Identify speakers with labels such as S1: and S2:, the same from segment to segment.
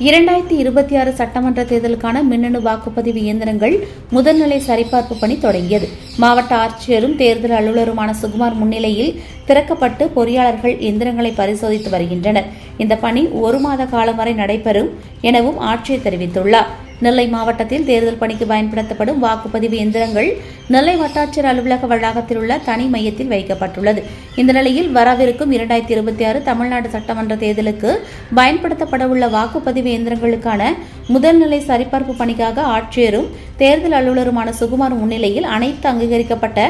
S1: 2026 சட்டமன்ற தேர்தலுக்கான மின்னணு வாக்குப்பதிவு இயந்திரங்கள் முதல்நிலை சரிபார்ப்பு பணி தொடங்கியது. மாவட்ட ஆட்சியரும் தேர்தல் அலுவலருமான சுகுமார் முன்னிலையில் திறக்கப்பட்டு பொறியாளர்கள் இயந்திரங்களை பரிசோதித்து வருகின்றனர். இந்த பணி 1 மாத காலம் வரை நடைபெறும் எனவும் ஆட்சியர் தெரிவித்துள்ளார். நெல்லை மாவட்டத்தில் தேர்தல் பணிக்கு பயன்படுத்தப்படும் வாக்குப்பதிவு இயந்திரங்கள் நெல்லை வட்டாட்சியர் அலுவலக வளாகத்தில் உள்ள தனி மையத்தில் வைக்கப்பட்டுள்ளது. இந்த நிலையில் வரவிருக்கும் 2026 தமிழ்நாடு சட்டமன்ற தேர்தலுக்கு பயன்படுத்தப்படவுள்ள வாக்குப்பதிவு இயந்திரங்களுக்கான முதல்நிலை சரிபார்ப்பு பணிக்காக ஆட்சியரும் தேர்தல் அலுவலருமான சுகுமார் முன்னிலையில் அனைத்து அங்கீகரிக்கப்பட்ட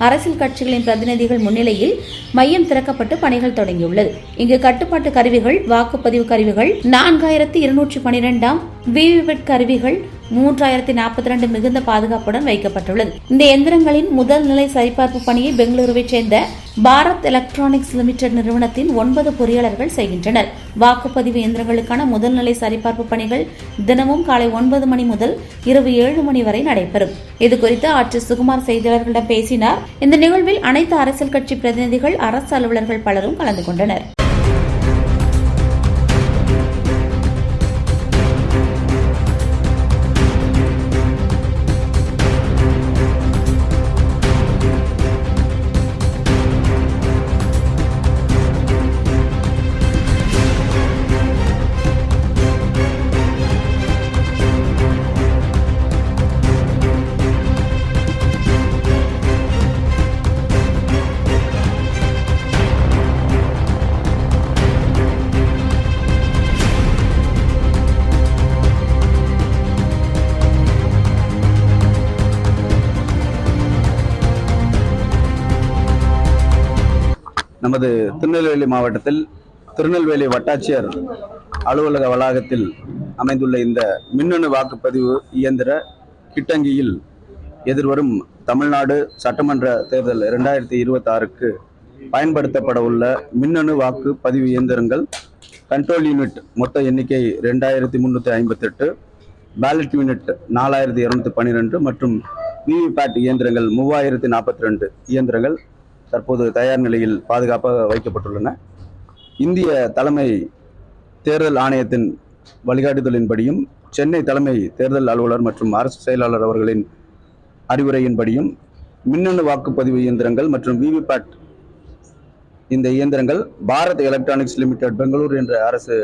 S1: அரசியல் கட்சிகளின் பிரதிநிதிகள் முன்னிலையில் மையம் திறக்கப்பட்டு பணிகள் தொடங்கியுள்ளது. இங்கு கட்டுப்பாட்டு கருவிகள், வாக்குப்பதிவு கருவிகள் 4212 விவிபேட் கருவிகள் 3042 மிகுந்த பாதுகாப்புடன் வைக்கப்பட்டுள்ளது. இந்த எந்திரங்களின் முதல் நிலை சரிபார்ப்பு பணியை பெங்களூருவைச் சேர்ந்த பாரத் எலக்ட்ரானிக்ஸ் லிமிடெட் நிறுவனத்தின் 9 பொறியாளர்கள் செய்கின்றனர். வாக்குப்பதிவு இயந்திரங்களுக்கான முதல்நிலை சரிபார்ப்பு பணிகள் தினமும் காலை 9 மணி முதல் இரவு 7 மணி வரை நடைபெறும். இதுகுறித்து ஆட்சியர் சுகுமார் செய்தியாளர்களிடம் பேசினார். இந்த நிகழ்வில் அனைத்து அரசியல் கட்சி பிரதிநிதிகள், அரசு அலுவலர்கள் பலரும் கலந்து கொண்டனர்.
S2: நமது திருநெல்வேலி மாவட்டத்தில் திருநெல்வேலி வட்டாட்சியர் அலுவலக வளாகத்தில் அமைந்துள்ள இந்த மின்னணு வாக்குப்பதிவு இயந்திர கிட்டங்கியில் எதிர்வரும் தமிழ்நாடு சட்டமன்ற தேர்தல் 2026க்கு பயன்படுத்தப்பட உள்ள மின்னணு வாக்குப்பதிவு இயந்திரங்கள் கண்ட்ரோல் யூனிட் மொத்த எண்ணிக்கை 2358, பேலட் யூனிட் 4212 மற்றும் விவிபேட் இயந்திரங்கள் 3042 இயந்திரங்கள் தற்போது தயார் நிலையில் பாதுகாப்பாக வைக்கப்பட்டுள்ளன. இந்திய தலைமை தேர்தல் ஆணையத்தின் வழிகாட்டுதலின்படியும் சென்னை தலைமை தேர்தல் அலுவலர் மற்றும் அரசு செயலாளர் அவர்களின் அறிவுரையின்படியும் மின்னணு வாக்குப்பதிவு இயந்திரங்கள் மற்றும் விவிபேட் இந்த இயந்திரங்கள் பாரத் எலக்ட்ரானிக்ஸ் லிமிடெட் பெங்களூர் என்ற அரசு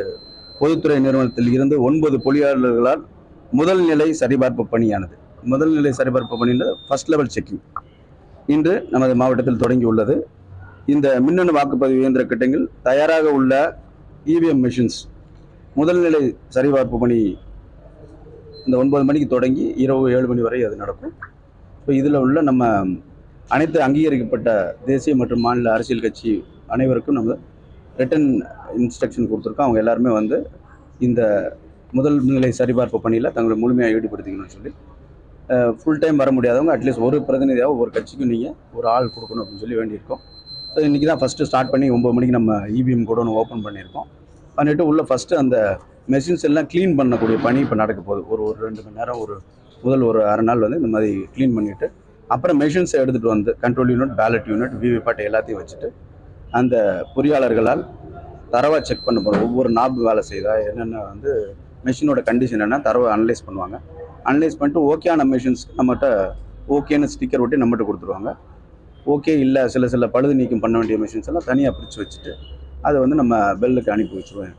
S2: பொதுத்துறை நிறுவனத்தில் இருந்து 9 பொறியாளர்களால் முதல்நிலை சரிபார்ப்பு பணியானது. முதல்நிலை சரிபார்ப்பு பணியில் ஃபர்ஸ்ட் லெவல் செக்கிங் இன்று நமது மாவட்டத்தில் தொடங்கியுள்ளது. இந்த மின்னணு வாக்குப்பதிவு இயந்திர கிட்டங்கில் தயாராக உள்ள இவிஎம் மெஷின்ஸ் முதல்நிலை சரிபார்ப்பு பணி இந்த 9 மணிக்கு தொடங்கி இரவு 7 மணி வரை அது நடக்கும். இப்போ இதில் உள்ள நம்ம அனைத்து அங்கீகரிக்கப்பட்ட தேசிய மற்றும் மாநில அரசியல் கட்சி அனைவருக்கும் நம்ம ரிட்டன் இன்ஸ்ட்ரக்ஷன் கொடுத்துருக்கோம். அவங்க எல்லாருமே வந்து இந்த முதல் நிலை சரிபார்ப்பு பணியில் தங்களை முழுமையாக ஈடுபடுத்திக்கணும்னு சொல்லி ஃபுல் டைம் வர முடியாதவங்க அட்லீஸ்ட் ஒரு பிரதிநிதியாக ஒவ்வொரு கட்சிக்கும் நீங்கள் ஒரு ஆள் கொடுக்கணும் அப்படின்னு சொல்லி வேண்டியிருக்கோம். ஸோ இன்றைக்கி தான் ஃபஸ்ட்டு ஸ்டார்ட் பண்ணி 9 மணிக்கு நம்ம இவிஎம் கூட ஒன்று ஓப்பன் பண்ணியிருக்கோம். பண்ணிவிட்டு உள்ளே ஃபஸ்ட்டு அந்த மெஷின்ஸ் எல்லாம் க்ளீன் பண்ணக்கூடிய பணி இப்போ நடக்க போகுது. ஒரு 2 மணி நேரம் ஒரு அரை நாள் வந்து இந்த மாதிரி க்ளீன் பண்ணிவிட்டு அப்புறம் மெஷின்ஸை எடுத்துகிட்டு வந்து control unit, ballot unit, VVPAT எல்லாத்தையும் வச்சுட்டு அந்த பொறியாளர்களால் தரவாக செக் பண்ண போகிறோம். ஒவ்வொரு நாப் வேலை செய்தா என்னென்ன வந்து மெஷினோட கண்டிஷன் என்ன தரவை அனலைஸ் பண்ணுவாங்க. அனலைஸ் பண்ணிட்டு ஓகேயான மெஷின்ஸ் நம்மகிட்ட ஓகேன்னு ஸ்டிக்கர் ஒட்டி நம்மகிட்ட கொடுத்துருவாங்க. ஓகே இல்லை சில பழுது நீக்கம் பண்ண வேண்டிய மெஷின்ஸ் எல்லாம் தனியாக பிரித்து வச்சுட்டு அதை வந்து நம்ம பெல்லுக்கு அனுப்பி வச்சுருவோம்.